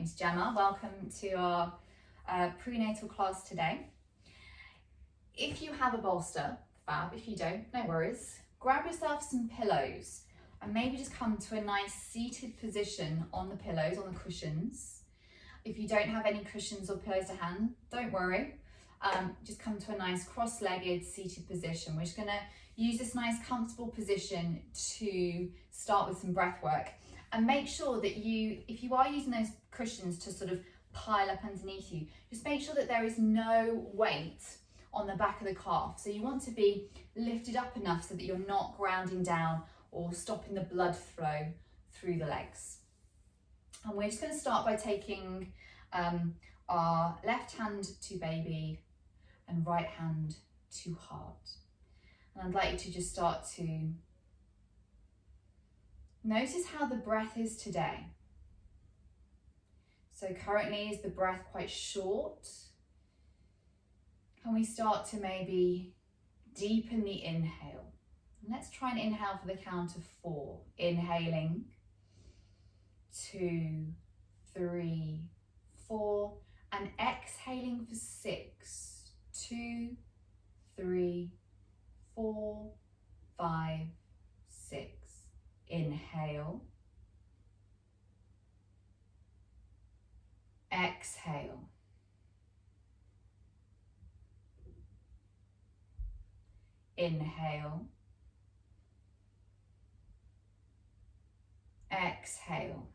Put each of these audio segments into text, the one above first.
name's Gemma. Welcome to our prenatal class today. If you have a bolster, fab. If you don't, no worries. Grab yourself some pillows and maybe just come to a nice seated position on the pillows, on the cushions. If you don't have any cushions or pillows to hand, don't worry. Just come to a nice cross-legged seated position. We're just going to use this nice comfortable position to start with some breath work. And make sure that if you are using those cushions to sort of pile up underneath you, just make sure that there is no weight on the back of the calf. So you want to be lifted up enough so that you're not grounding down or stopping the blood flow through the legs. And we're just going to start by taking our left hand to baby and right hand to heart. And I'd like you to just start to notice how the breath is today. So currently, is the breath quite short? Can we start to maybe deepen the inhale? And let's try and inhale for the count of 4. Inhaling, 2, 3, 4, and exhaling for 6. 2, 3, 4, 5, 6. Inhale, exhale, inhale, exhale,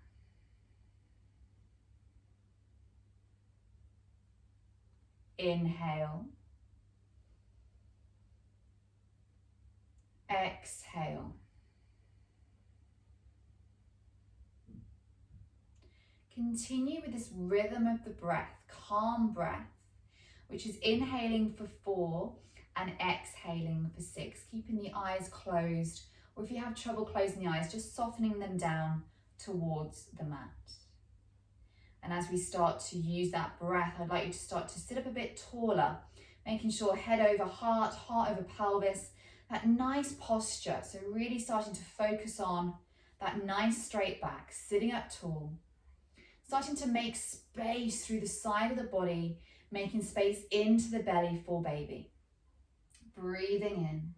inhale, exhale. Continue with this rhythm of the breath, calm breath, which is inhaling for 4 and exhaling for 6, keeping the eyes closed, or if you have trouble closing the eyes, just softening them down towards the mat. And as we start to use that breath, I'd like you to start to sit up a bit taller, making sure head over heart, heart over pelvis, that nice posture. So really starting to focus on that nice straight back, sitting up tall. Starting to make space through the side of the body, making space into the belly for baby. Breathing in,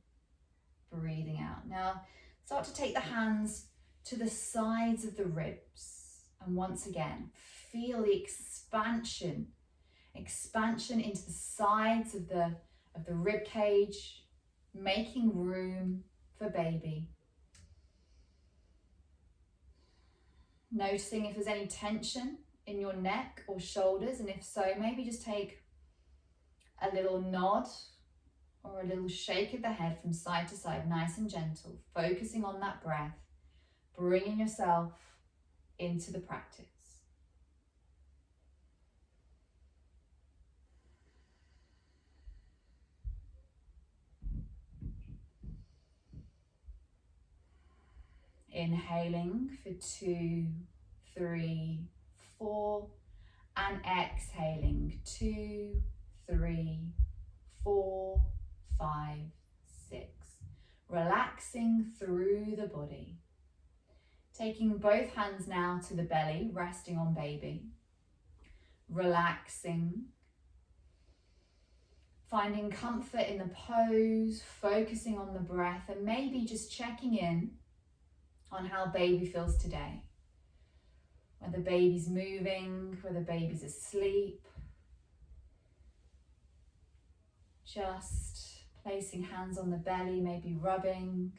breathing out. Now, start to take the hands to the sides of the ribs. And once again, feel the expansion into the sides of the rib cage, making room for baby. Noticing if there's any tension in your neck or shoulders, and if so, maybe just take a little nod or a little shake of the head from side to side, nice and gentle, focusing on that breath, bringing yourself into the practice. Inhaling for 2, 3, 4, and exhaling 2, 3, 4, 5, 6. Relaxing through the body. Taking both hands now to the belly, resting on baby. Relaxing. Finding comfort in the pose, focusing on the breath, and maybe just checking in on how baby feels today. Whether baby's moving, whether baby's asleep. Just placing hands on the belly, maybe rubbing.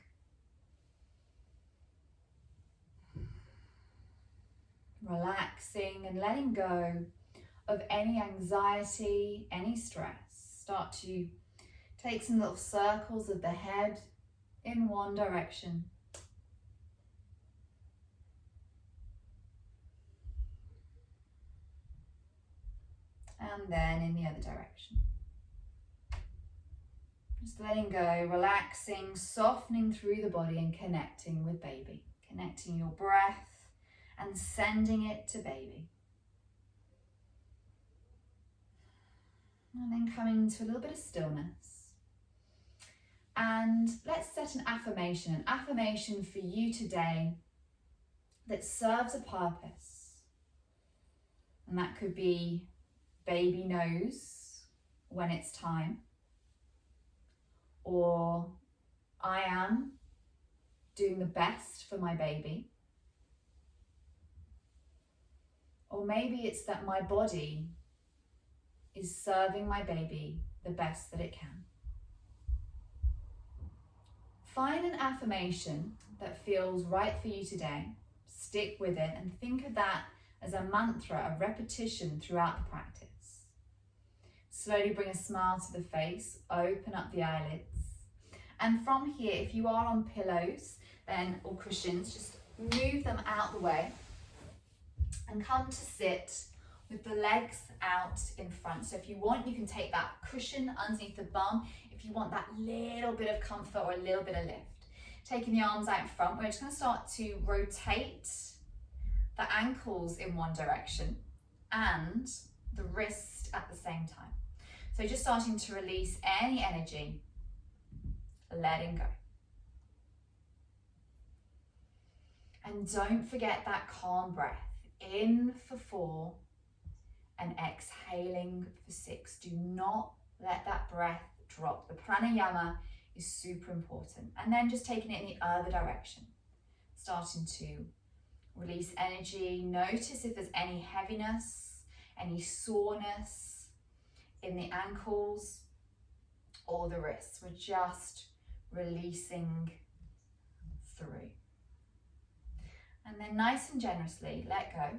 Relaxing and letting go of any anxiety, any stress. Start to take some little circles of the head in one direction. And then in the other direction. Just letting go, relaxing, softening through the body and connecting with baby. Connecting your breath and sending it to baby. And then coming to a little bit of stillness. And let's set an affirmation for you today that serves a purpose. And that could be baby knows when it's time, or I am doing the best for my baby, or maybe it's that my body is serving my baby the best that it can. Find an affirmation that feels right for you today, stick with it, and think of that as a mantra, a repetition throughout the practice. Slowly bring a smile to the face, open up the eyelids. And from here, if you are on pillows then or cushions, just move them out the way and come to sit with the legs out in front. So if you want, you can take that cushion underneath the bum if you want that little bit of comfort or a little bit of lift. Taking the arms out in front, we're just going to start to rotate the ankles in one direction and the wrist at the same time. So just starting to release any energy, letting go. And don't forget that calm breath. In for 4 and exhaling for 6. Do not let that breath drop. The pranayama is super important. And then just taking it in the other direction. Starting to release energy. Notice if there's any heaviness, any soreness in the ankles or the wrists. We're just releasing through. And then nice and generously, let go.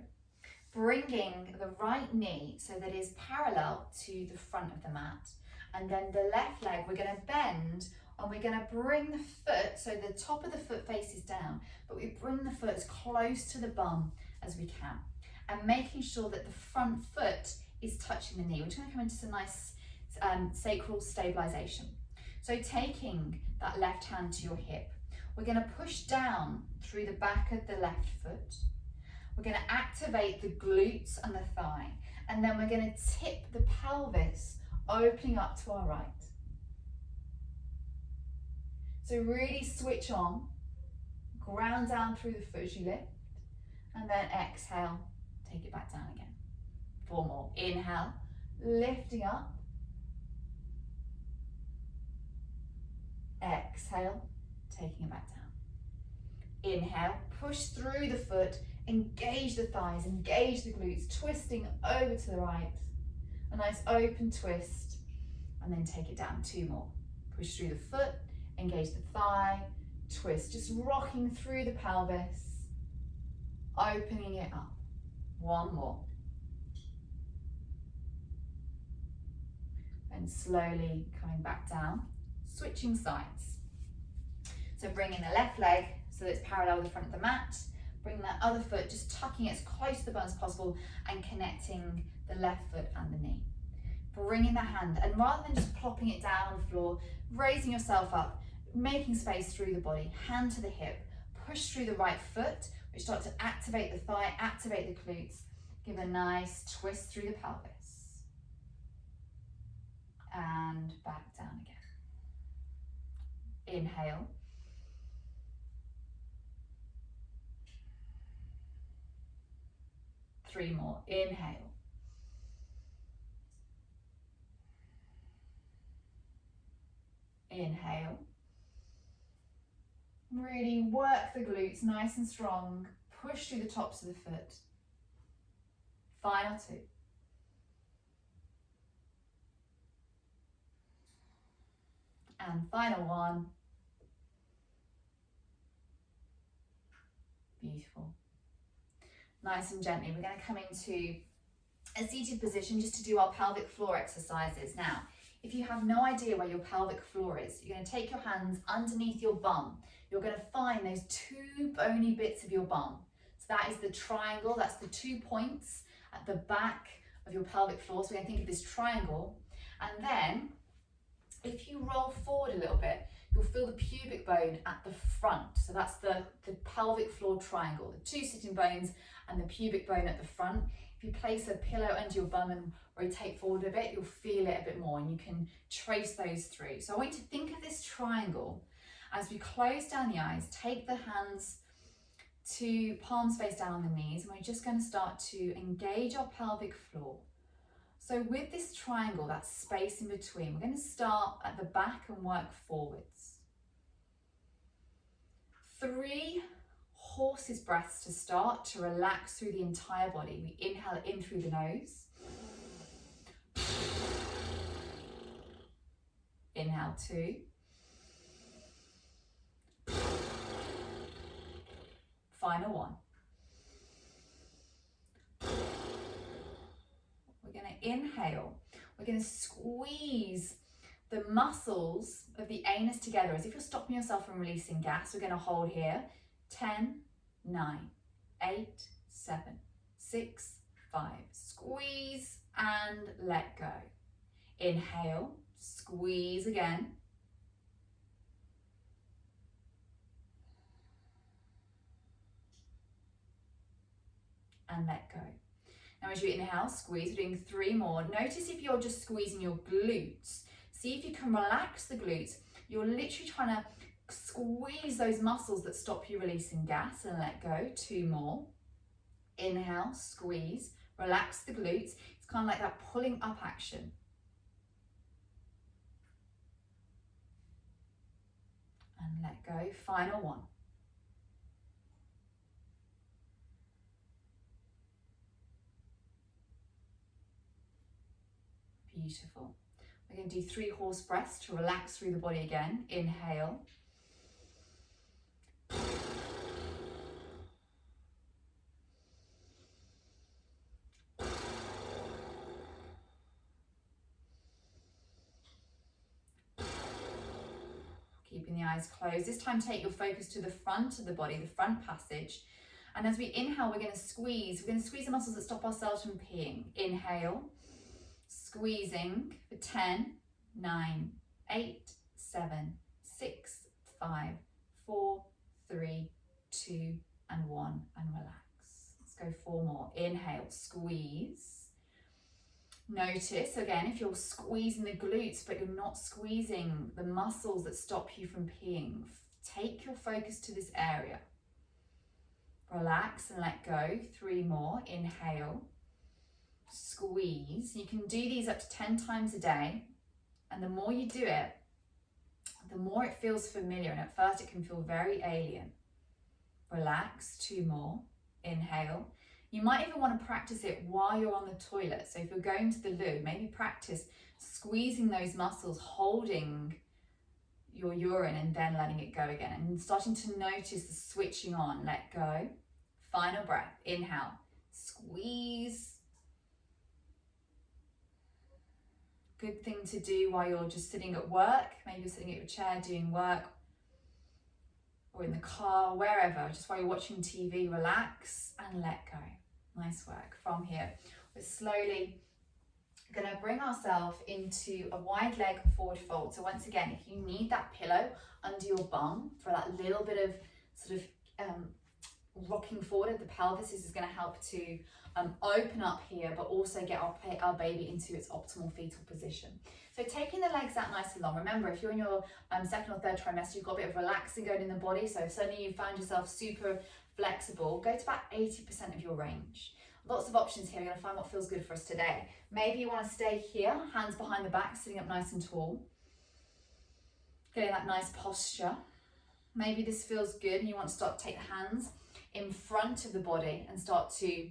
Bringing the right knee so that it is parallel to the front of the mat. And then the left leg, we're going to bend and we're going to bring the foot, so the top of the foot faces down, but we bring the foot as close to the bum as we can. And making sure that the front foot is touching the knee. We're just going to come into some nice sacral stabilization. So taking that left hand to your hip, we're going to push down through the back of the left foot. We're going to activate the glutes and the thigh. And then we're going to tip the pelvis, opening up to our right. So really switch on, ground down through the foot as you lift. And then exhale, take it back down again. 4 more. Inhale, lifting up. Exhale, taking it back down. Inhale, push through the foot, engage the thighs, engage the glutes, twisting over to the right. A nice open twist, and then take it down. 2 more. Push through the foot, engage the thigh, twist, just rocking through the pelvis, opening it up. 1 more. And slowly coming back down, switching sides. So bringing the left leg so that it's parallel with the front of the mat, bring that other foot, just tucking it as close to the bone as possible and connecting the left foot and the knee. Bringing the hand, and rather than just plopping it down on the floor, raising yourself up, making space through the body, hand to the hip, push through the right foot, which starts to activate the thigh, activate the glutes, give a nice twist through the pelvis. And back down again. Inhale. Three more. Inhale. Inhale. Really work the glutes nice and strong. Push through the tops of the foot. Final 2. And final 1. Beautiful. Nice and gently, we're going to come into a seated position just to do our pelvic floor exercises. Now, if you have no idea where your pelvic floor is, you're going to take your hands underneath your bum. You're going to find those 2 bony bits of your bum. So that is the triangle, that's the 2 points at the back of your pelvic floor. So we're going to think of this triangle. And then, if you roll forward a little bit, you'll feel the pubic bone at the front. So that's the pelvic floor triangle, the 2 sitting bones and the pubic bone at the front. If you place a pillow under your bum and rotate forward a bit, you'll feel it a bit more and you can trace those through. So I want you to think of this triangle as we close down the eyes, take the hands to palms face down on the knees, and we're just going to start to engage our pelvic floor. So with this triangle, that space in between, we're going to start at the back and work forwards. 3 horse's breaths to start, to relax through the entire body. We inhale in through the nose. Inhale 2. Final 1. We're going to inhale. We're going to squeeze the muscles of the anus together as if you're stopping yourself from releasing gas. We're going to hold here. 10, 9, 8, 7, 6, 5. Squeeze and let go. Inhale, squeeze again. And let go. Now as you inhale, squeeze, we're doing 3 more. Notice if you're just squeezing your glutes. See if you can relax the glutes. You're literally trying to squeeze those muscles that stop you releasing gas, and let go. 2 more. Inhale, squeeze, relax the glutes. It's kind of like that pulling up action. And let go. Final 1. Beautiful. We're going to do 3 horse breaths to relax through the body again. Inhale. Keeping the eyes closed. This time take your focus to the front of the body, the front passage. And as we inhale, we're going to squeeze. We're going to squeeze the muscles that stop ourselves from peeing. Inhale. Squeezing for 10, 9, 8, 7, 6, 5, 4, 3, 2, and 1, and relax. Let's go 4 more. Inhale, squeeze. Notice again if you're squeezing the glutes but you're not squeezing the muscles that stop you from peeing. Take your focus to this area. Relax and let go. 3 more. Inhale. Squeeze. You can do these up to 10 times a day, and the more you do it, the more it feels familiar, and at first it can feel very alien. Relax. 2 more. Inhale. You might even want to practice it while you're on the toilet. So if you're going to the loo, maybe practice squeezing those muscles, holding your urine and then letting it go again, and starting to notice the switching on. Let go. Final breath. Inhale. Squeeze. Good thing to do while you're just sitting at work. Maybe you're sitting at your chair doing work, or in the car, wherever, just while you're watching TV. Relax and let go. Nice work. From here, we're slowly going to bring ourselves into a wide leg forward fold. So once again, if you need that pillow under your bum for that little bit of sort of rocking forward of the pelvis, this is going to help to open up here, but also get our baby into its optimal fetal position. So taking the legs out nice and long. Remember, if you're in your 2nd or 3rd trimester, you've got a bit of relaxing going in the body. So if suddenly you found yourself super flexible, go to about 80% of your range. Lots of options here. We're going to find what feels good for us today. Maybe you want to stay here, hands behind the back, sitting up nice and tall, getting that nice posture. Maybe this feels good and you want to start to take the hands in front of the body and start to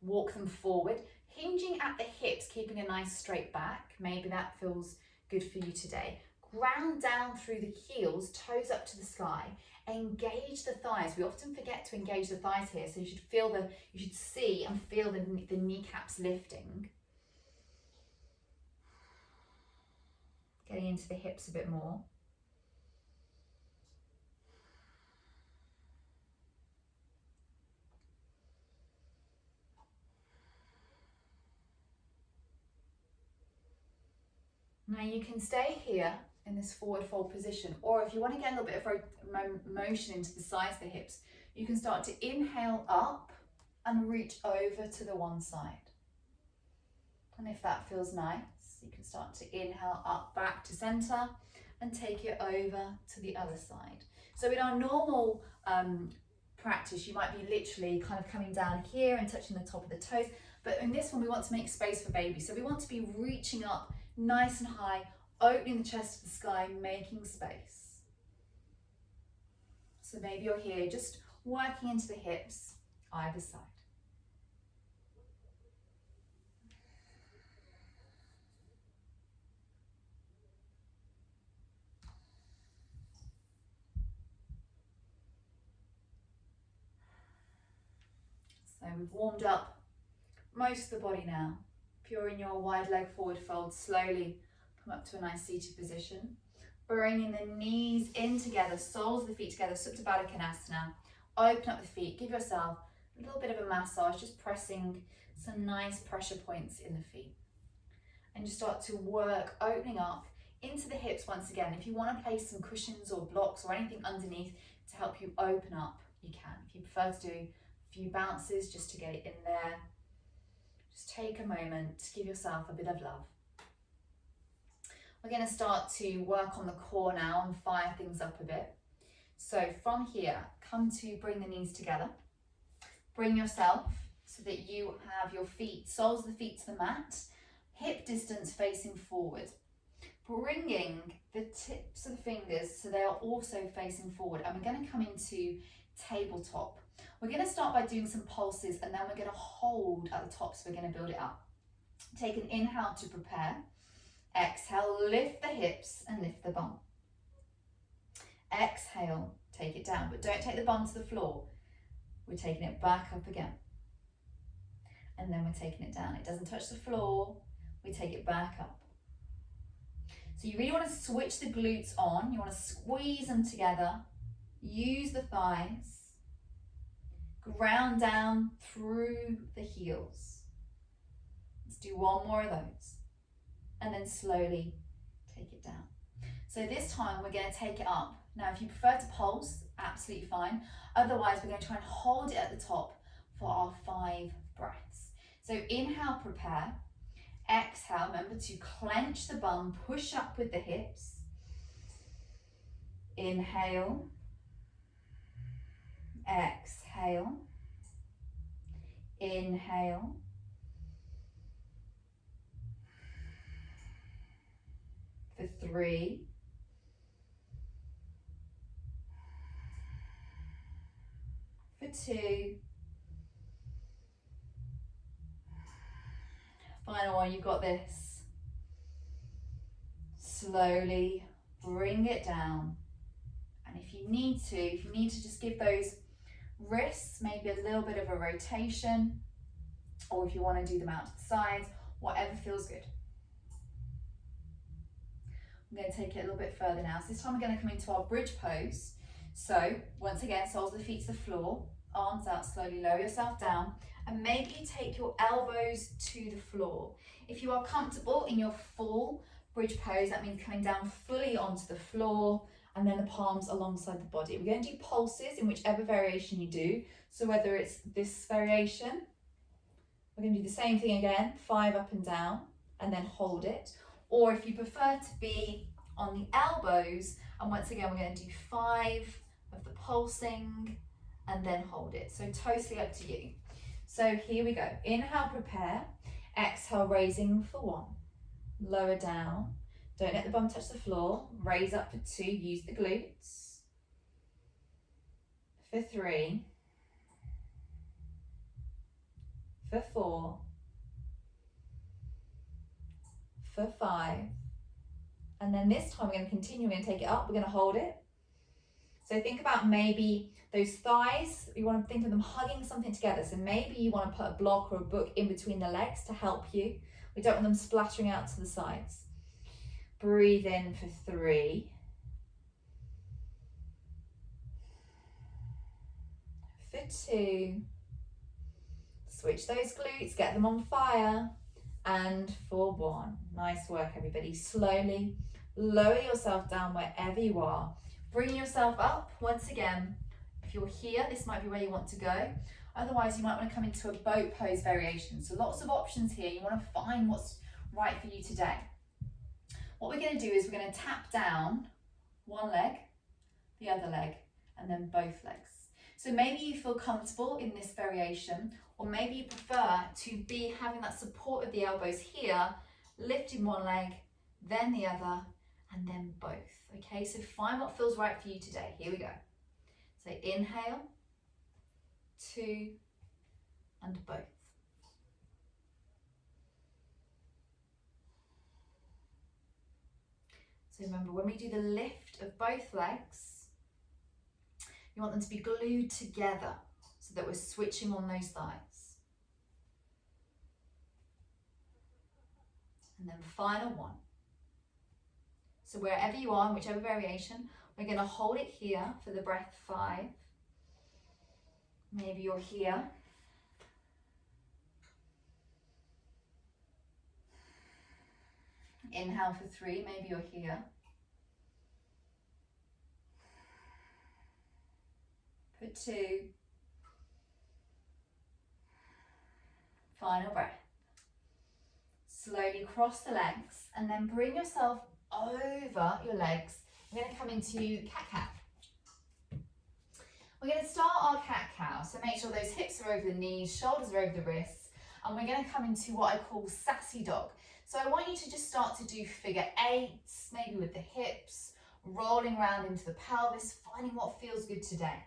walk them forward, hinging at the hips, keeping a nice straight back. Maybe that feels good for you today. Ground down through the heels, toes up to the sky. Engage the thighs. We often forget to engage the thighs here, so you should see and feel the kneecaps lifting. Getting into the hips a bit more. Now you can stay here in this forward fold position, or if you want to get a little bit of motion into the sides of the hips, you can start to inhale up and reach over to the one side. And if that feels nice, you can start to inhale up back to center and take it over to the other side. So in our normal practice, you might be literally kind of coming down here and touching the top of the toes. But in this one, we want to make space for baby. So we want to be reaching up nice and high, opening the chest to the sky, making space. So maybe you're here just working into the hips, either side. So we've warmed up most of the body now. If you're in your wide leg forward fold, slowly come up to a nice seated position. Bringing the knees in together, soles of the feet together, Supta Baddha Konasana. Open up the feet, give yourself a little bit of a massage, just pressing some nice pressure points in the feet. And just start to work, opening up into the hips once again. If you want to place some cushions or blocks or anything underneath to help you open up, you can. If you prefer to do a few bounces just to get it in there, just take a moment to give yourself a bit of love. We're going to start to work on the core now and fire things up a bit. So from here, come to bring the knees together. Bring yourself so that you have your feet, soles of the feet to the mat, hip distance facing forward. Bringing the tips of the fingers so they are also facing forward. And we're going to come into tabletop. We're going to start by doing some pulses and then we're going to hold at the top, so we're going to build it up. Take an inhale to prepare. Exhale, lift the hips and lift the bum. Exhale, take it down, but don't take the bum to the floor. We're taking it back up again. And then we're taking it down. It doesn't touch the floor. We take it back up. So you really want to switch the glutes on. You want to squeeze them together. Use the thighs. Ground down through the heels. Let's do one more of those. And then slowly take it down. So this time we're going to take it up. Now if you prefer to pulse, absolutely fine. Otherwise we're going to try and hold it at the top for our 5 breaths. So inhale, prepare. Exhale, remember to clench the bum, push up with the hips. Inhale. Exhale. Inhale. For 3. For 2. Final one, you've got this. Slowly bring it down. And if you need to just give those wrists maybe a little bit of a rotation, or if you want to do them out to the sides, whatever feels good. I'm going to take it a little bit further now. So this time we're going to come into our bridge pose. So once again, soles of the feet to the floor, arms out, slowly lower yourself down, and maybe you take your elbows to the floor. If you are comfortable in your full bridge pose, that means coming down fully onto the floor and then the palms alongside the body. We're going to do pulses in whichever variation you do. So whether it's this variation, we're going to do the same thing again, 5 up and down, and then hold it. Or if you prefer to be on the elbows, and once again, we're going to do 5 of the pulsing and then hold it. So totally up to you. So here we go. Inhale, prepare. Exhale, raising for 1. Lower down. Don't let the bum touch the floor. Raise up for 2. Use the glutes. For 3. For 4. For 5. And then this time we're going to continue. We're going to take it up. We're going to hold it. So think about maybe those thighs. You want to think of them hugging something together. So maybe you want to put a block or a book in between the legs to help you. We don't want them splattering out to the sides. Breathe in for 3. For 2. Switch those glutes, get them on fire. And for 1. Nice work, everybody. Slowly lower yourself down wherever you are. Bring yourself up once again. If you're here, this might be where you want to go. Otherwise, you might want to come into a boat pose variation. So lots of options here. You want to find what's right for you today. What we're going to do is we're going to tap down one leg, the other leg, and then both legs. So maybe you feel comfortable in this variation, or maybe you prefer to be having that support of the elbows here, lifting one leg, then the other, and then both. Okay, so find what feels right for you today. Here we go. So inhale, 2, and both. So remember, when we do the lift of both legs, you want them to be glued together so that we're switching on those thighs. And then final one. So wherever you are, in whichever variation, we're going to hold it here for the breath 5. Maybe you're here. Inhale for 3, maybe you're here. For 2. Final breath. Slowly cross the legs and then bring yourself over your legs. We're going to come into cat-cow. We're going to start our cat-cow, so make sure those hips are over the knees, shoulders are over the wrists, and we're going to come into what I call sassy dog. So I want you to just start to do figure 8s, maybe with the hips, rolling around into the pelvis, finding what feels good today.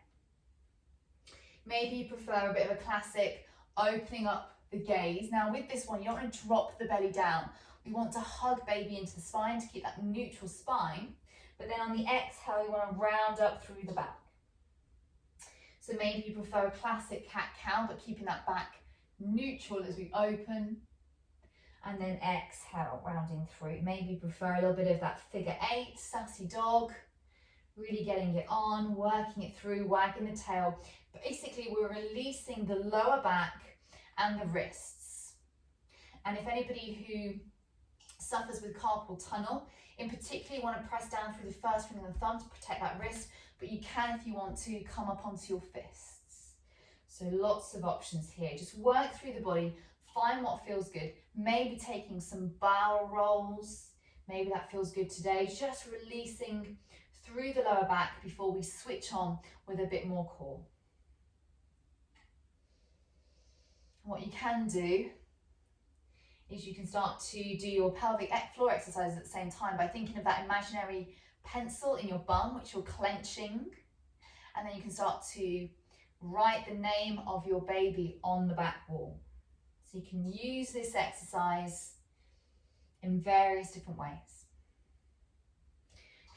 Maybe you prefer a bit of a classic opening up the gaze. Now with this one, you don't want to drop the belly down. We want to hug baby into the spine to keep that neutral spine. But then on the exhale, you want to round up through the back. So maybe you prefer a classic cat-cow, but keeping that back neutral as we open. And then exhale, rounding through. Maybe you prefer a little bit of that figure 8, sassy dog. Really getting it on, working it through, wagging the tail. Basically, we're releasing the lower back and the wrists. And if anybody who suffers with carpal tunnel, in particular, you want to press down through the first finger and the thumb to protect that wrist, but you can, if you want to, come up onto your fists. So lots of options here. Just work through the body, find what feels good. Maybe taking some barrel rolls. Maybe that feels good today. Just releasing through the lower back before we switch on with a bit more core. What you can do is you can start to do your pelvic floor exercises at the same time by thinking of that imaginary pencil in your bum, which you're clenching. And then you can start to write the name of your baby on the back wall. So you can use this exercise in various different ways.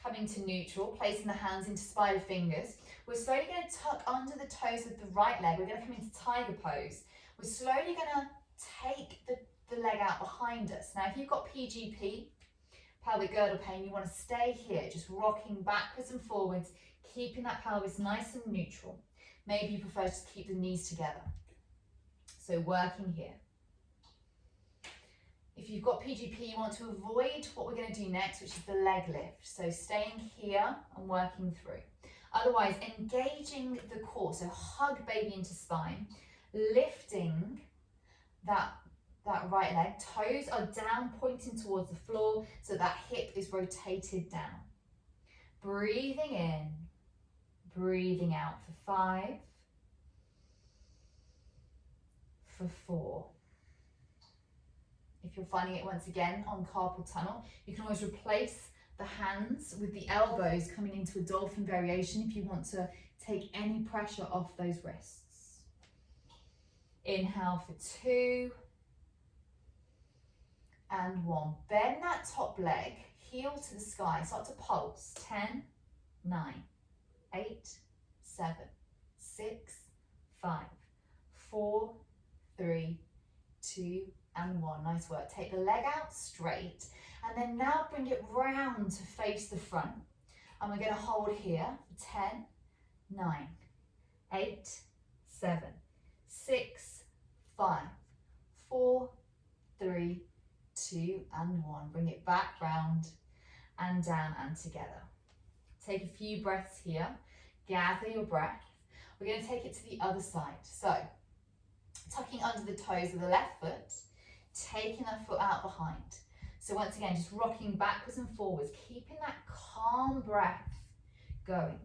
Coming to neutral, placing the hands into spider fingers. We're slowly going to tuck under the toes of the right leg. We're going to come into tiger pose. We're slowly going to take the leg out behind us. Now, if you've got PGP, pelvic girdle pain, you want to stay here, just rocking backwards and forwards, keeping that pelvis nice and neutral. Maybe you prefer to keep the knees together. So working here. If you've got PGP, you want to avoid what we're going to do next, which is the leg lift. So staying here and working through. Otherwise, engaging the core. So hug baby into spine, lifting that right leg. Toes are down, pointing towards the floor, so that hip is rotated down. Breathing in, breathing out for 5, for 4. If you're finding it once again on carpal tunnel, you can always replace the hands with the elbows coming into a dolphin variation if you want to take any pressure off those wrists. Inhale for 2 and 1. Bend that top leg, heel to the sky, start to pulse. 10, 9, 8, 7, 6, 5, 4, 3, 2, and 1. Nice work. Take the leg out straight and then now bring it round to face the front. And we're going to hold here for 10, 9, 8, 7, 6, 5, 4, 3, 2, and 1. Bring it back round and down and together. Take a few breaths here. Gather your breath. We're going to take it to the other side. So tucking under the toes of the left foot, taking that foot out behind. So once again, just rocking backwards and forwards, keeping that calm breath going.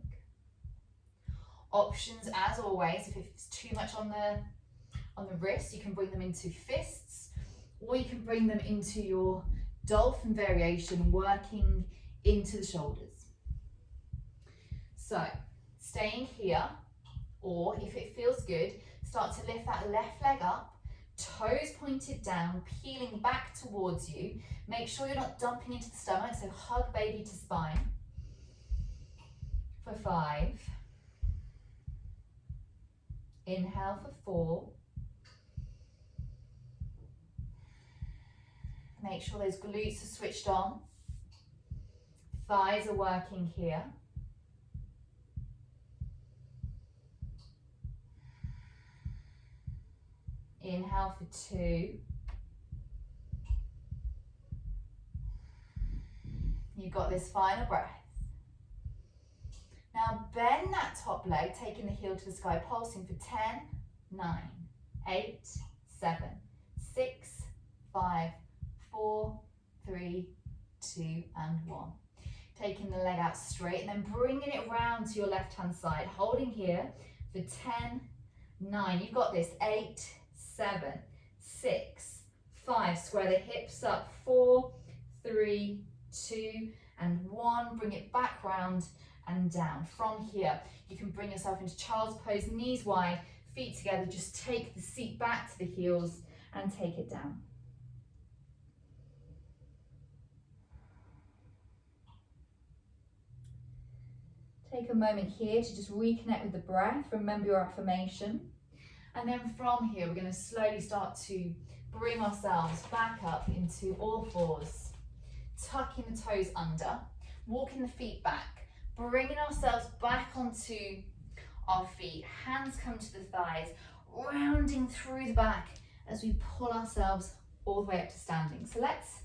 Options, as always, if it's too much on the wrist, you can bring them into fists, or you can bring them into your dolphin variation, working into the shoulders. So, staying here, or if it feels good, start to lift that left leg up, toes pointed down, peeling back towards you. Make sure you're not dumping into the stomach, so hug baby to spine. For 5. Inhale for 4. Make sure those glutes are switched on. Thighs are working here. Inhale for 2. You've got this final breath. Now bend that top leg, taking the heel to the sky, pulsing for 10, 9, 8, 7, 6, 5, 4, 3, 2, and 1. Taking the leg out straight and then bringing it round to your left-hand side, holding here for 10, 9. You've got this. 8, 7, 6, 5. Square the hips up. 4, 3, 2, and 1. Bring it back round and down. From here, you can bring yourself into child's pose, knees wide, feet together. Just take the seat back to the heels and take it down. Take a moment here to just reconnect with the breath. Remember your affirmation. And then from here, we're going to slowly start to bring ourselves back up into all fours. Tucking the toes under, walking the feet back, bringing ourselves back onto our feet. Hands come to the thighs, rounding through the back as we pull ourselves all the way up to standing. So let's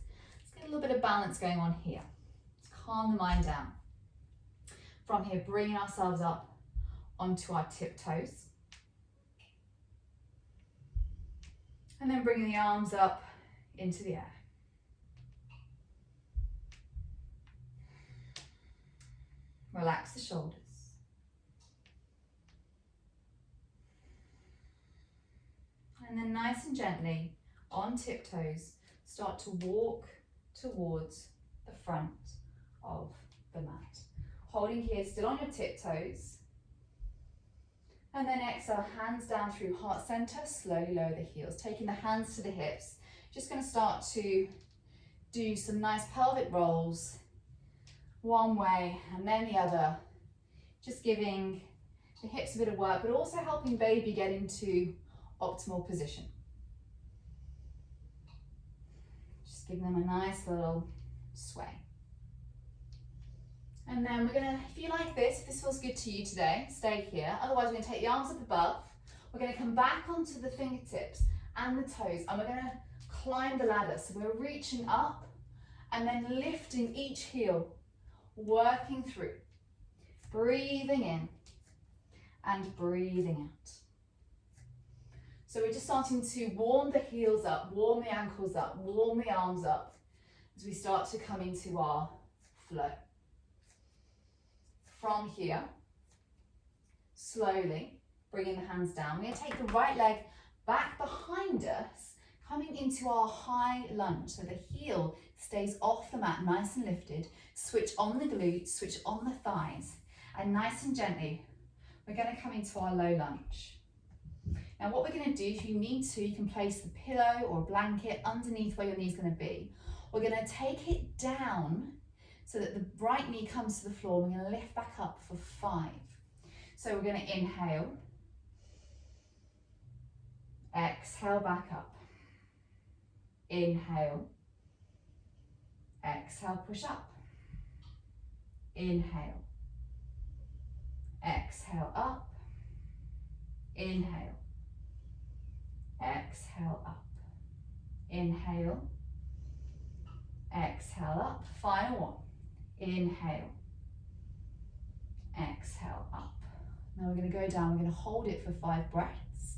get a little bit of balance going on here. Let's calm the mind down. From here, bringing ourselves up onto our tiptoes. And then bringing the arms up into the air. Relax the shoulders. And then nice and gently, on tiptoes, start to walk towards the front of the mat. Holding here, still on your tiptoes. And then exhale, hands down through heart center, slowly lower the heels. Taking the hands to the hips. Just going to start to do some nice pelvic rolls. One way and then the other. Just giving the hips a bit of work, but also helping baby get into optimal position. Just giving them a nice little sway. And then we're gonna, if you like this, if this feels good to you today, stay here. Otherwise, we're gonna take the arms up above. We're gonna come back onto the fingertips and the toes, and we're gonna climb the ladder. So we're reaching up and then lifting each heel, working through, breathing in and breathing out. So we're just starting to warm the heels up, warm the ankles up, warm the arms up as we start to come into our flow. From here, slowly bringing the hands down. We're going to take the right leg back behind us, coming into our high lunge. So the heel stays off the mat, nice and lifted. Switch on the glutes, switch on the thighs, and nice and gently, we're going to come into our low lunge. Now what we're going to do, if you need to, you can place the pillow or a blanket underneath where your knee's going to be. We're going to take it down so that the right knee comes to the floor. We're going to lift back up for 5. So we're going to inhale, exhale back up, inhale, exhale push up, inhale, exhale up, inhale, exhale up, inhale, exhale up, final one. Inhale, exhale up. Now we're going to go down, we're going to hold it for 5 breaths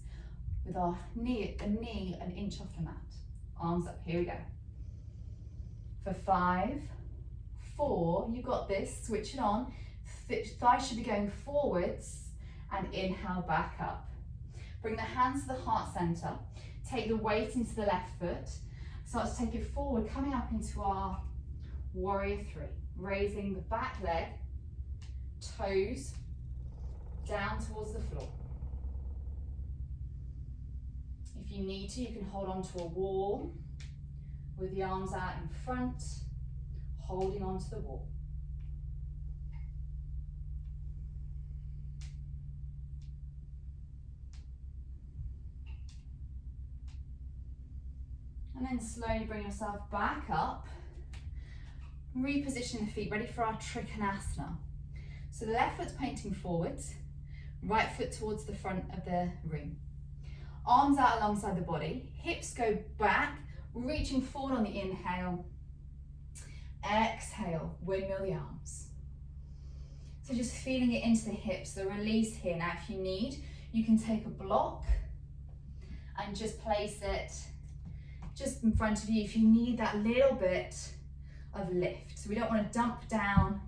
with our knee an inch off the mat. Arms up, here we go. For 5, 4, you got this, switch it on. Thighs should be going forwards and inhale back up. Bring the hands to the heart center. Take the weight into the left foot. Start to take it forward, coming up into our warrior three. Raising the back leg, toes down towards the floor. If you need to, you can hold on to a wall with the arms out in front, holding onto the wall. And then slowly bring yourself back up. Reposition the feet, ready for our Trikonasana. So the left foot's pointing forwards, right foot towards the front of the room. Arms out alongside the body, hips go back, reaching forward on the inhale. Exhale, windmill the arms. So just feeling it into the hips, the release here. Now if you need, you can take a block and just place it just in front of you if you need that little bit of lift. So we don't want to dump down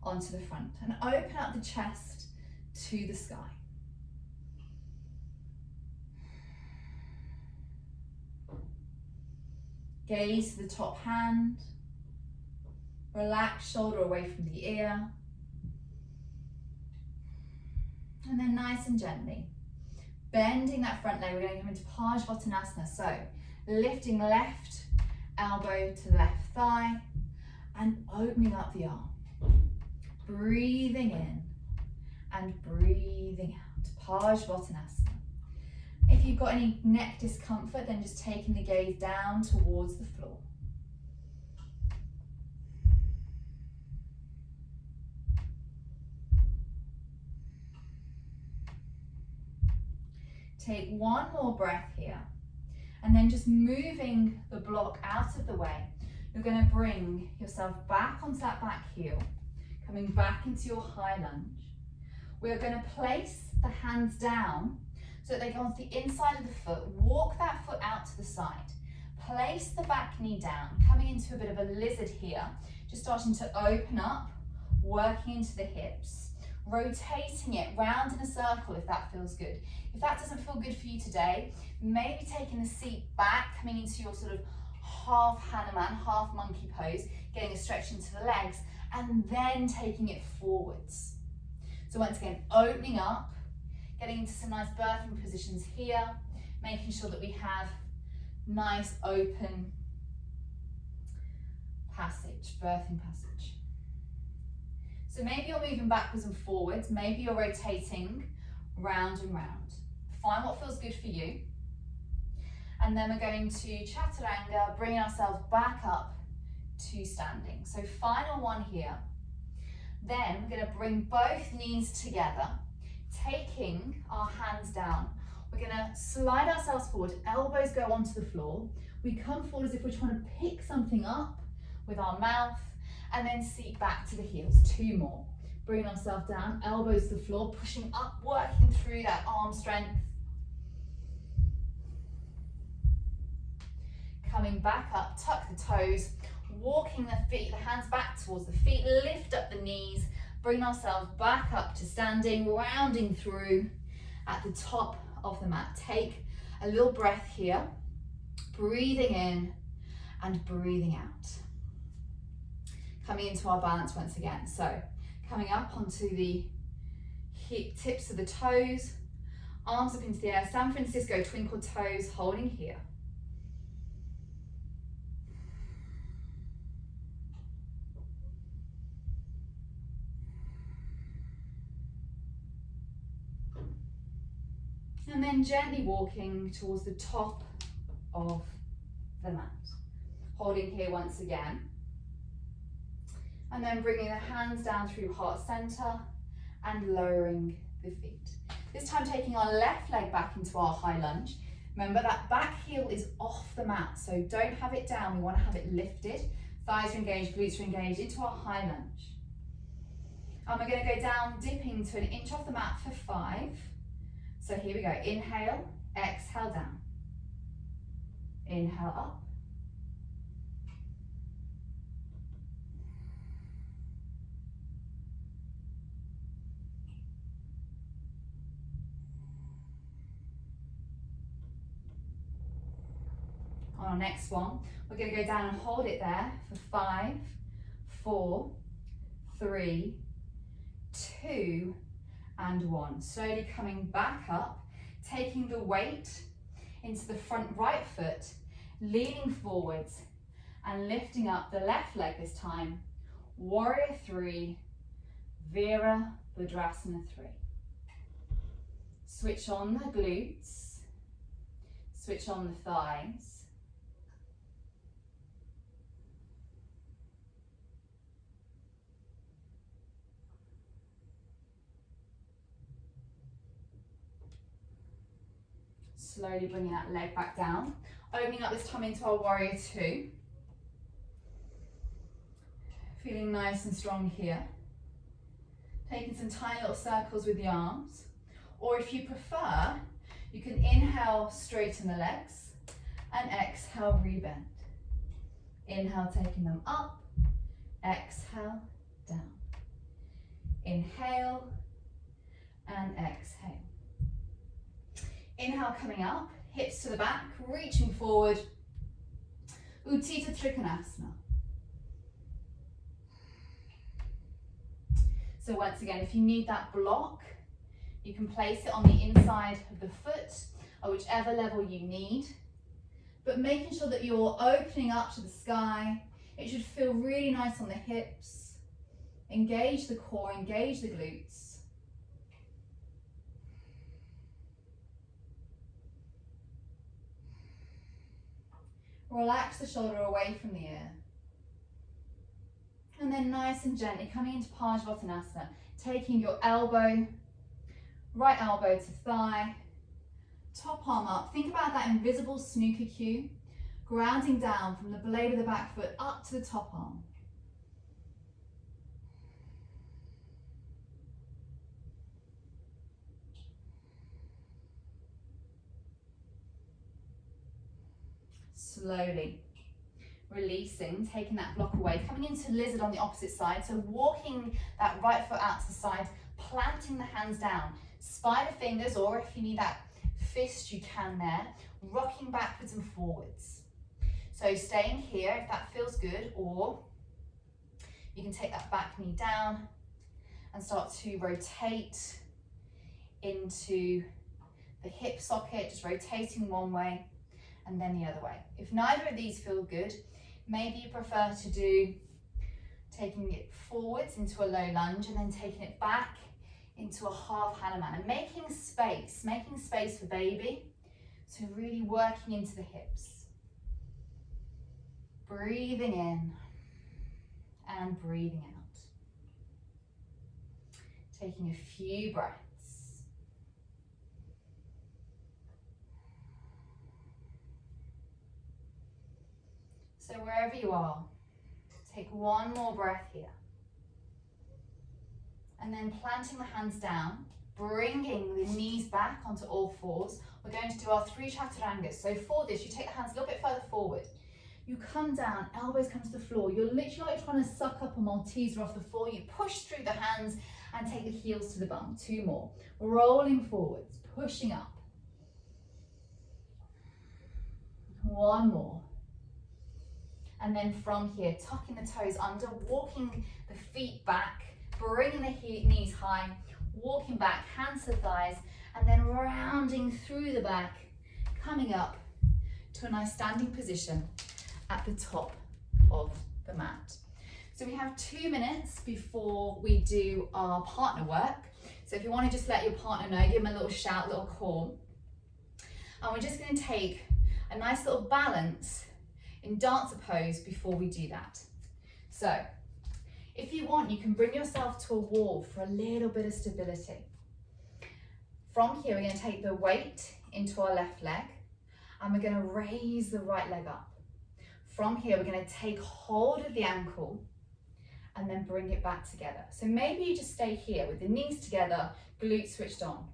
onto the front, and open up the chest to the sky. Gaze to the top hand. Relax shoulder away from the ear. And then nice and gently, bending that front leg, we're going to come into Parsvottanasana. So lifting left elbow to the left thigh and opening up the arm. Breathing in and breathing out. Parsvottanasana. If you've got any neck discomfort, then just taking the gaze down towards the floor. Take one more breath here, and then just moving the block out of the way, you're going to bring yourself back onto that back heel, coming back into your high lunge. We're going to place the hands down so that they go onto the inside of the foot. Walk that foot out to the side. Place the back knee down, coming into a bit of a lizard here, just starting to open up, working into the hips, rotating it round in a circle if that feels good. If that doesn't feel good for you today, maybe taking the seat back, coming into your sort of half Hanuman, half monkey pose, getting a stretch into the legs, and then taking it forwards. So once again, opening up, getting into some nice birthing positions here, making sure that we have nice open passage, birthing passage. So maybe you're moving backwards and forwards, maybe you're rotating round and round. Find what feels good for you. And then we're going to Chaturanga, bringing ourselves back up to standing. So final one here. Then we're going to bring both knees together, taking our hands down. We're going to slide ourselves forward, elbows go onto the floor. We come forward as if we're trying to pick something up with our mouth, and then seat back to the heels. Two more. Bring ourselves down, elbows to the floor, pushing up, working through that arm strength. Coming back up, tuck the toes, walking the feet, the hands back towards the feet, lift up the knees, bring ourselves back up to standing, rounding through at the top of the mat. Take a little breath here, breathing in and breathing out. Coming into our balance once again. So coming up onto the tips of the toes, arms up into the air, San Francisco twinkle toes, holding here. And then gently walking towards the top of the mat. Holding here once again. And then bringing the hands down through heart center and lowering the feet. This time taking our left leg back into our high lunge. Remember that back heel is off the mat, so don't have it down. We want to have it lifted. Thighs are engaged, glutes are engaged into our high lunge. And we're going to go down, dipping to an inch off the mat for 5. So here we go. Inhale, exhale down. Inhale up. on our next one. We're going to go down and hold it there for 5, 4, 3, 2, and 1. Slowly coming back up, taking the weight into the front right foot, leaning forwards and lifting up the left leg this time. Warrior 3, Virabhadrasana 3. Switch on the glutes, switch on the thighs. Slowly bringing that leg back down. Opening up this time into our warrior 2. Feeling nice and strong here. Taking some tiny little circles with the arms. Or if you prefer, you can inhale, straighten the legs, and exhale, rebend. Inhale, taking them up. Exhale, down. Inhale, and exhale. Inhale, coming up, hips to the back, reaching forward. Utthita Trikonasana. So once again, if you need that block, you can place it on the inside of the foot or whichever level you need. But making sure that you're opening up to the sky. It should feel really nice on the hips. Engage the core, engage the glutes. Relax the shoulder away from the ear. And then nice and gently coming into Parsvottanasana, taking your elbow, right elbow to thigh, top arm up. Think about that invisible snooker cue, grounding down from the blade of the back foot up to the top arm. Slowly releasing, taking that block away, coming into lizard on the opposite side. So walking that right foot out to the side, planting the hands down, spider fingers, or if you need that fist, you can there, rocking backwards and forwards. So staying here if that feels good, or you can take that back knee down and start to rotate into the hip socket, just rotating one way and then the other way. If neither of these feel good, maybe you prefer to do taking it forwards into a low lunge and then taking it back into a half Hanuman and making space for baby. So really working into the hips. Breathing in and breathing out. Taking a few breaths. So wherever you are, take one more breath here. And then planting the hands down, bringing the knees back onto all fours. We're going to do our 3 chaturangas. So for this, you take the hands a little bit further forward. You come down, elbows come to the floor. You're literally like trying to suck up a Malteser off the floor. You push through the hands and take the heels to the bum. 2 more. Rolling forwards, pushing up. 1 more. And then from here, tucking the toes under, walking the feet back, bringing the knees high, walking back, hands to the thighs, and then rounding through the back, coming up to a nice standing position at the top of the mat. So we have 2 minutes before we do our partner work. So if you want to just let your partner know, give them a little shout, a little call. And we're just going to take a nice little balance in dancer pose before we do that. So if you want, you can bring yourself to a wall for a little bit of stability. From here, we're going to take the weight into our left leg and we're going to raise the right leg up. From here, we're going to take hold of the ankle and then bring it back together. So maybe you just stay here with the knees together, glutes switched on.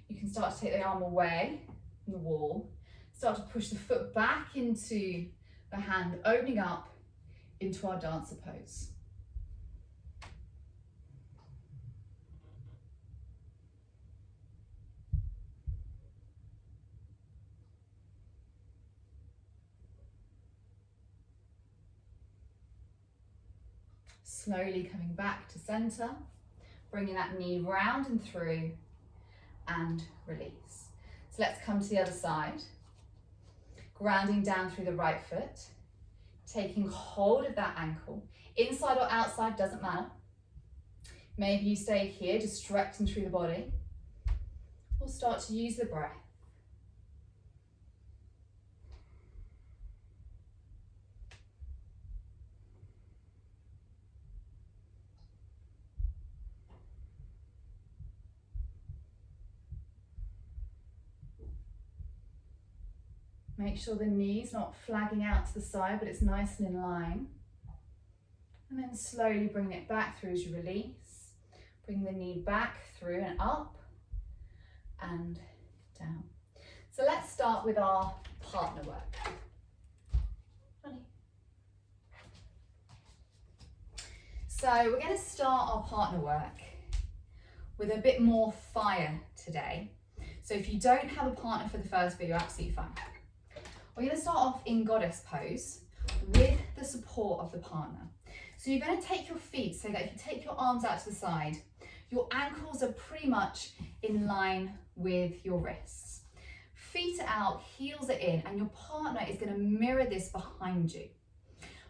You can start to take the arm away from the wall, start to push the foot back into the hand, opening up into our dancer pose. Slowly coming back to center, bringing that knee round and through and release. So let's come to the other side. Grounding down through the right foot, taking hold of that ankle. Inside or outside, doesn't matter. Maybe you stay here, just stretching through the body. Or start to use the breath. Make sure the knee's not flagging out to the side, but it's nice and in line. And then slowly bring it back through as you release. Bring the knee back through and up and down. So let's start with our partner work. Funny. So we're going to start our partner work with a bit more fire today. So if you don't have a partner for the first bit, you're absolutely fine. We're going to start off in goddess pose with the support of the partner. So you're going to take your feet so that if you take your arms out to the side, your ankles are pretty much in line with your wrists. Feet are out, heels are in, and your partner is going to mirror this behind you.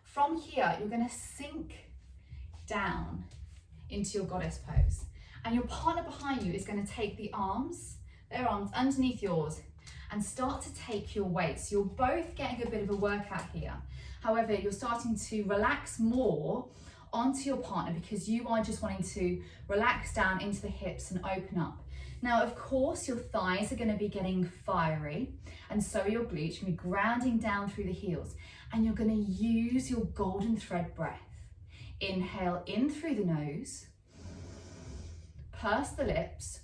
From here, you're going to sink down into your goddess pose. And your partner behind you is going to take their arms underneath yours, and start to take your weight. So you're both getting a bit of a workout here. However, you're starting to relax more onto your partner because you are just wanting to relax down into the hips and open up. Now, of course, your thighs are going to be getting fiery, and so are your glutes. You're going to be grounding down through the heels, and you're going to use your golden thread breath. Inhale in through the nose, purse the lips,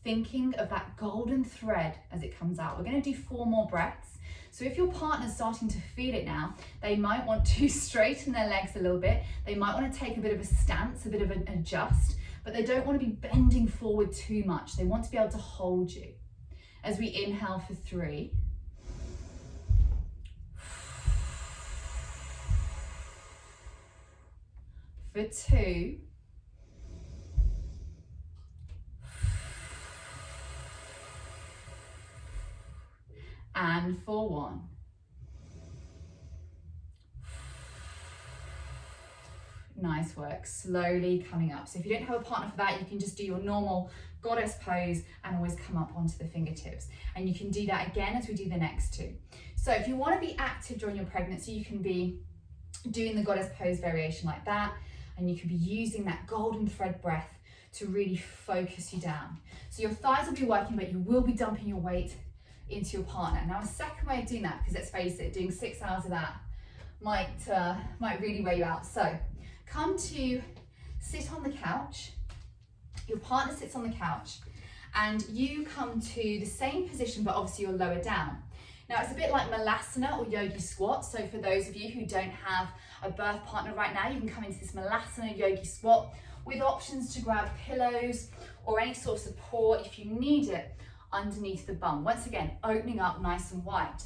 thinking of that golden thread as it comes out. We're going to do 4 more breaths. So if your partner's starting to feel it now, they might want to straighten their legs a little bit. They might want to take a bit of a stance, a bit of an adjust, but they don't want to be bending forward too much. They want to be able to hold you. As we inhale for 3. For 2. And for 1. Nice work, slowly coming up. So if you don't have a partner for that, you can just do your normal goddess pose and always come up onto the fingertips. And you can do that again as we do the next 2. So if you want to be active during your pregnancy, you can be doing the goddess pose variation like that, and you can be using that golden thread breath to really focus you down. So your thighs will be working, but you will be dumping your weight into your partner. Now, a second way of doing that, because let's face it, doing 6 hours of that might really wear you out. So come to sit on the couch, your partner sits on the couch, and you come to the same position, but obviously you're lower down. Now, it's a bit like Malasana or yogi squat. So for those of you who don't have a birth partner right now, you can come into this Malasana yogi squat with options to grab pillows or any sort of support if you need it underneath the bum. Once again, opening up nice and wide.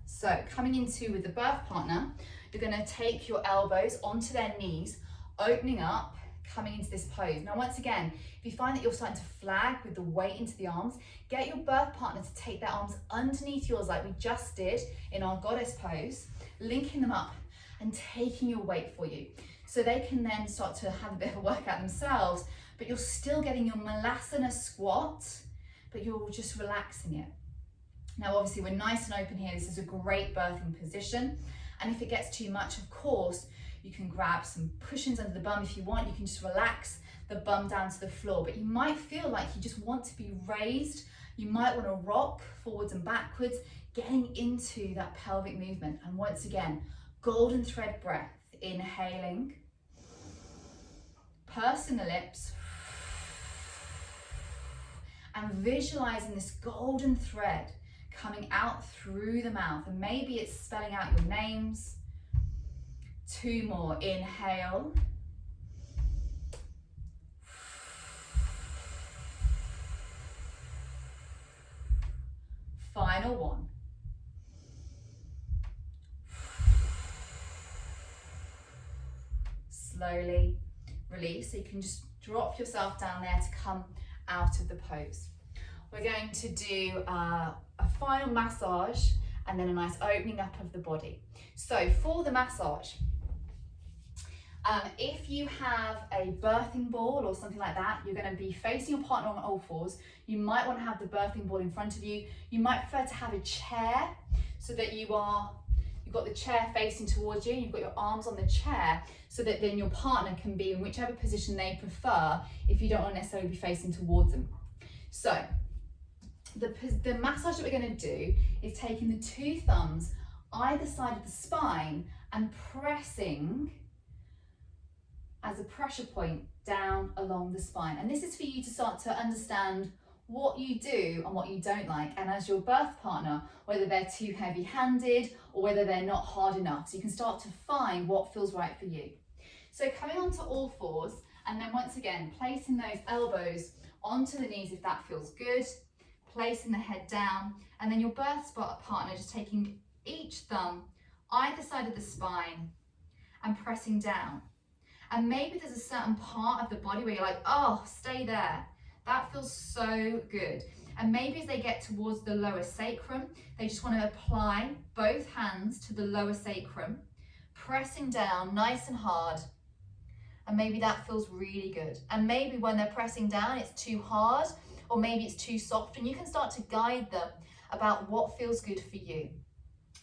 So coming into with the birth partner, you're going to take your elbows onto their knees, opening up, coming into this pose. Now, once again, if you find that you're starting to flag with the weight into the arms, get your birth partner to take their arms underneath yours like we just did in our goddess pose, linking them up and taking your weight for you. So they can then start to have a bit of a workout themselves, but you're still getting your Malasana squat, but you're just relaxing it. Now, obviously, we're nice and open here. This is a great birthing position. And if it gets too much, of course, you can grab some cushions under the bum. If you want, you can just relax the bum down to the floor, but you might feel like you just want to be raised. You might want to rock forwards and backwards, getting into that pelvic movement. And once again, golden thread breath, inhaling, pursing the lips, and visualizing this golden thread coming out through the mouth. And maybe it's spelling out your names. 2 more, inhale. Final 1. slowly release. So you can just drop yourself down there to come out of the pose. We're going to do a final massage and then a nice opening up of the body. So for the massage, if you have a birthing ball or something like that, you're going to be facing your partner on all fours. You might want to have the birthing ball in front of you. You might prefer to have a chair so that you've got the chair facing towards you, you've got your arms on the chair, so that then your partner can be in whichever position they prefer if you don't want to necessarily be facing towards them. So the massage that we're going to do is taking the two thumbs either side of the spine and pressing as a pressure point down along the spine. And this is for you to start to understand what you do and what you don't like, and as your birth partner, whether they're too heavy-handed or whether they're not hard enough, so you can start to find what feels right for you. So coming onto all fours, and then once again placing those elbows onto the knees if that feels good, placing the head down, and then your birth spot partner just taking each thumb either side of the spine and pressing down. And maybe there's a certain part of the body where you're like, oh, stay there. That feels so good. And maybe as they get towards the lower sacrum, they just want to apply both hands to the lower sacrum, pressing down nice and hard. And maybe that feels really good. And maybe when they're pressing down, it's too hard, or maybe it's too soft, and you can start to guide them about what feels good for you.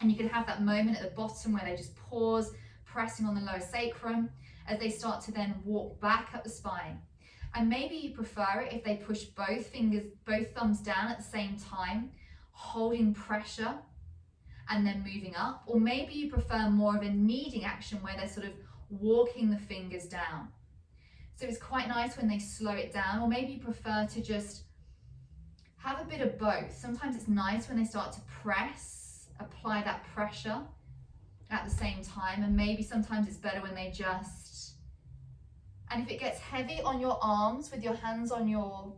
And you can have that moment at the bottom where they just pause, pressing on the lower sacrum, as they start to then walk back up the spine. And maybe you prefer it if they push both thumbs down at the same time, holding pressure and then moving up. Or maybe you prefer more of a kneading action where they're sort of walking the fingers down. So it's quite nice when they slow it down, or maybe you prefer to just have a bit of both. Sometimes it's nice when they start to press, apply that pressure at the same time, and maybe sometimes it's better when they just, and if it gets heavy on your arms with your hands on your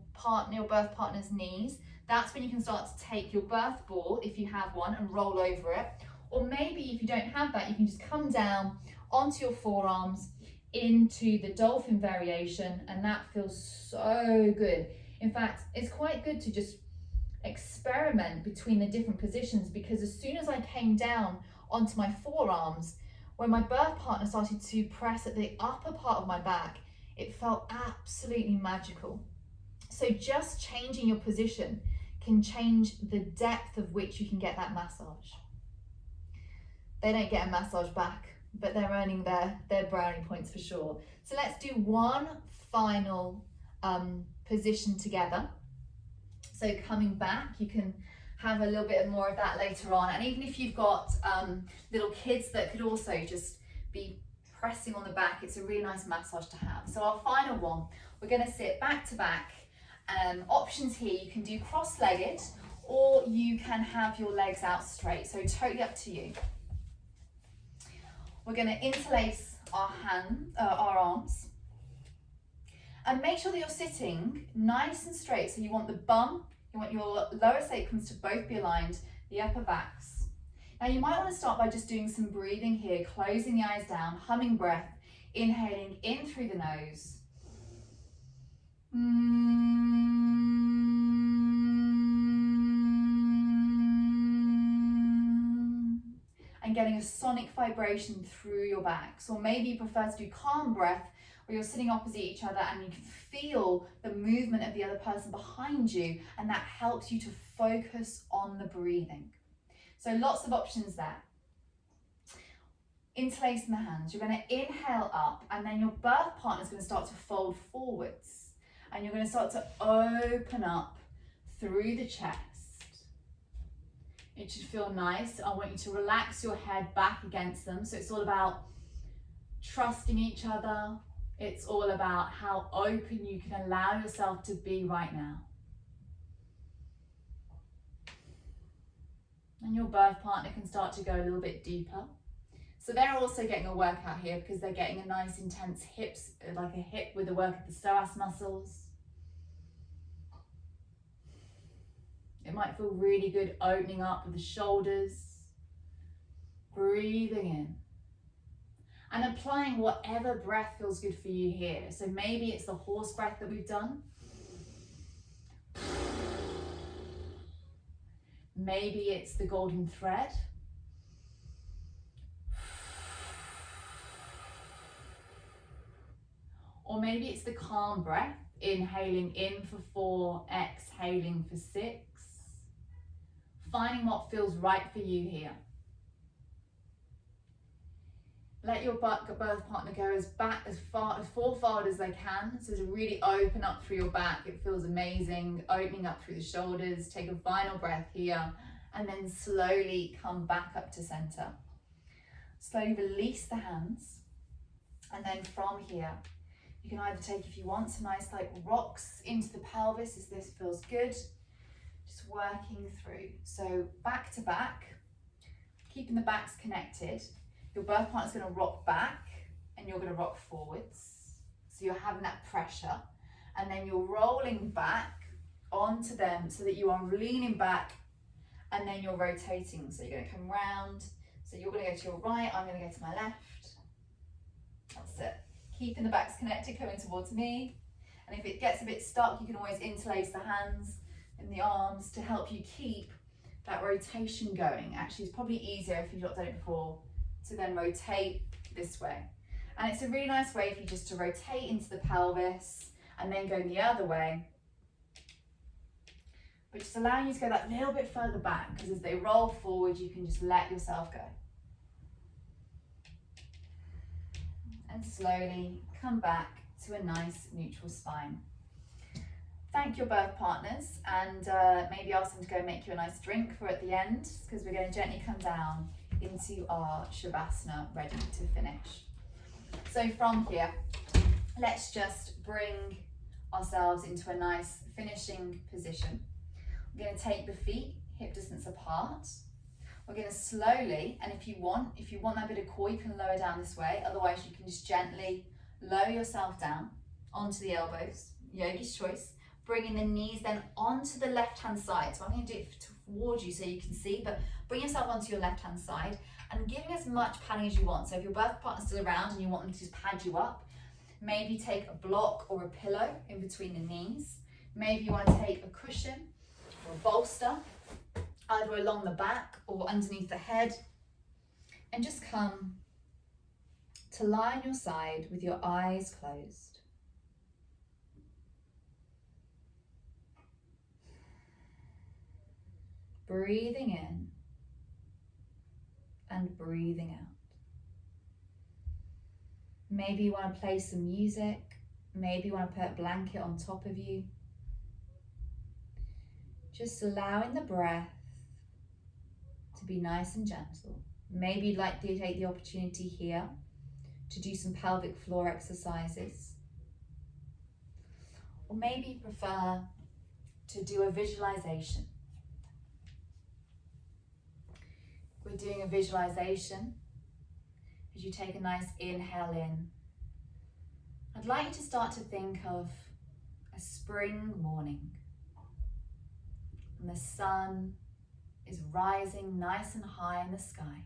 birth partner's knees, that's when you can start to take your birth ball, if you have one, and roll over it. Or maybe if you don't have that, you can just come down onto your forearms into the dolphin variation, and that feels so good. In fact, it's quite good to just experiment between the different positions, because as soon as I came down onto my forearms, when my birth partner started to press at the upper part of my back, it felt absolutely magical. So just changing your position can change the depth of which you can get that massage. They don't get a massage back, but they're earning their brownie points for sure. So let's do one final position together. So coming back, you can have a little bit more of that later on. And even if you've got little kids that could also just be pressing on the back, it's a really nice massage to have. So our final one, we're going to sit back to back. Options here, you can do cross-legged, or you can have your legs out straight. So totally up to you. We're going to interlace our arms. And make sure that you're sitting nice and straight. So you want the bum, you want your lower sacrums to both be aligned, the upper backs. Now you might want to start by just doing some breathing here, closing the eyes down, humming breath, inhaling in through the nose. And getting a sonic vibration through your backs. Or maybe you prefer to do calm breath, where you're sitting opposite each other and you can feel the movement of the other person behind you, and that helps you to focus on the breathing. So lots of options there. Interlacing the hands, you're going to inhale up, and then your birth partner is going to start to fold forwards, and you're going to start to open up through the chest. It should feel nice. I want you to relax your head back against them. So it's all about trusting each other. It's all about how open you can allow yourself to be right now. And your birth partner can start to go a little bit deeper. So they're also getting a workout here, because they're getting a nice intense hips, like a hip with the work of the psoas muscles. It might feel really good opening up with the shoulders, breathing in. And applying whatever breath feels good for you here. So maybe it's the horse breath that we've done. Maybe it's the golden thread. Or maybe it's the calm breath, inhaling in for 4, exhaling for 6. Finding what feels right for you here. Let your birth partner go as far forward as they can. So to really open up through your back. It feels amazing. Opening up through the shoulders. Take a final breath here. And then slowly come back up to center. Slowly release the hands. And then from here, you can either take, if you want, some nice like rocks into the pelvis as this feels good. Just working through. So back to back, keeping the backs connected. Your birth partner's going to rock back and you're going to rock forwards. So you're having that pressure. And then you're rolling back onto them so that you are leaning back and then you're rotating. So you're going to come round. So you're going to go to your right, I'm going to go to my left. That's it. Keeping the backs connected, coming towards me. And if it gets a bit stuck, you can always interlace the hands and the arms to help you keep that rotation going. Actually, it's probably easier if you've not done it before to then rotate this way. And it's a really nice way for you just to rotate into the pelvis and then go the other way. But just allowing you to go that little bit further back, because as they roll forward, you can just let yourself go. And slowly come back to a nice neutral spine. Thank your birth partners, and maybe ask them to go make you a nice drink for at the end, because we're going to gently come down into our Shavasana, ready to finish. So from here, let's just bring ourselves into a nice finishing position. We're going to take the feet hip distance apart. We're going to slowly, and if you want that bit of core, you can lower down this way. Otherwise, you can just gently lower yourself down onto the elbows. Yogi's choice. Bringing the knees then onto the left-hand side. So I'm going to do it towards you so you can see, but bring yourself onto your left-hand side and giving as much padding as you want. So if your birth partner's still around and you want them to just pad you up, maybe take a block or a pillow in between the knees. Maybe you want to take a cushion or a bolster, either along the back or underneath the head, and just come to lie on your side with your eyes closed. Breathing in and breathing out. Maybe you want to play some music. Maybe you want to put a blanket on top of you. Just allowing the breath to be nice and gentle. Maybe you'd like to take the opportunity here to do some pelvic floor exercises. Or maybe you prefer to do a visualization. We're doing a visualization as you take a nice inhale in. I'd like you to start to think of a spring morning. And the sun is rising nice and high in the sky.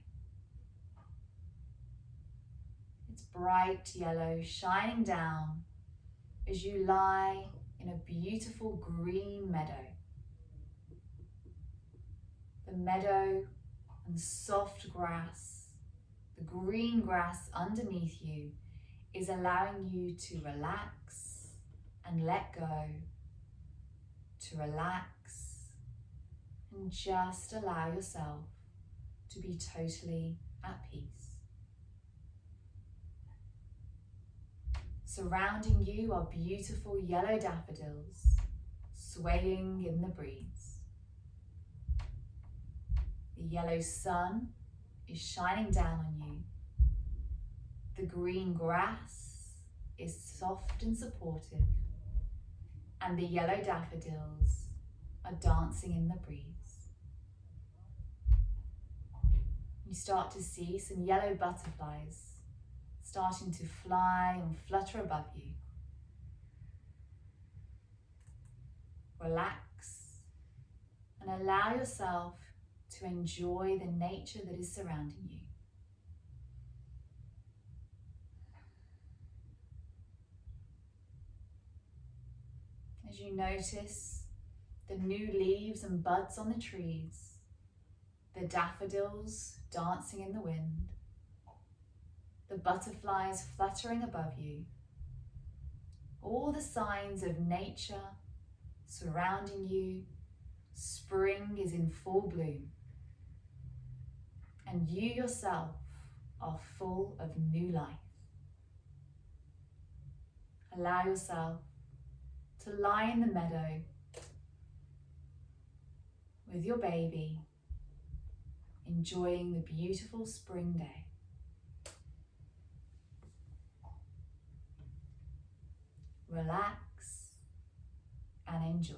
It's bright yellow, shining down as you lie in a beautiful green meadow. The meadow and the soft grass, the green grass underneath you is allowing you to relax and let go, to relax and just allow yourself to be totally at peace. Surrounding you are beautiful yellow daffodils swaying in the breeze. The yellow sun is shining down on you. The green grass is soft and supportive, and the yellow daffodils are dancing in the breeze. You start to see some yellow butterflies starting to fly and flutter above you. Relax and allow yourself to enjoy the nature that is surrounding you. As you notice the new leaves and buds on the trees, the daffodils dancing in the wind, the butterflies fluttering above you, all the signs of nature surrounding you. Spring is in full bloom, and you yourself are full of new life. Allow yourself to lie in the meadow with your baby, enjoying the beautiful spring day. Relax and enjoy.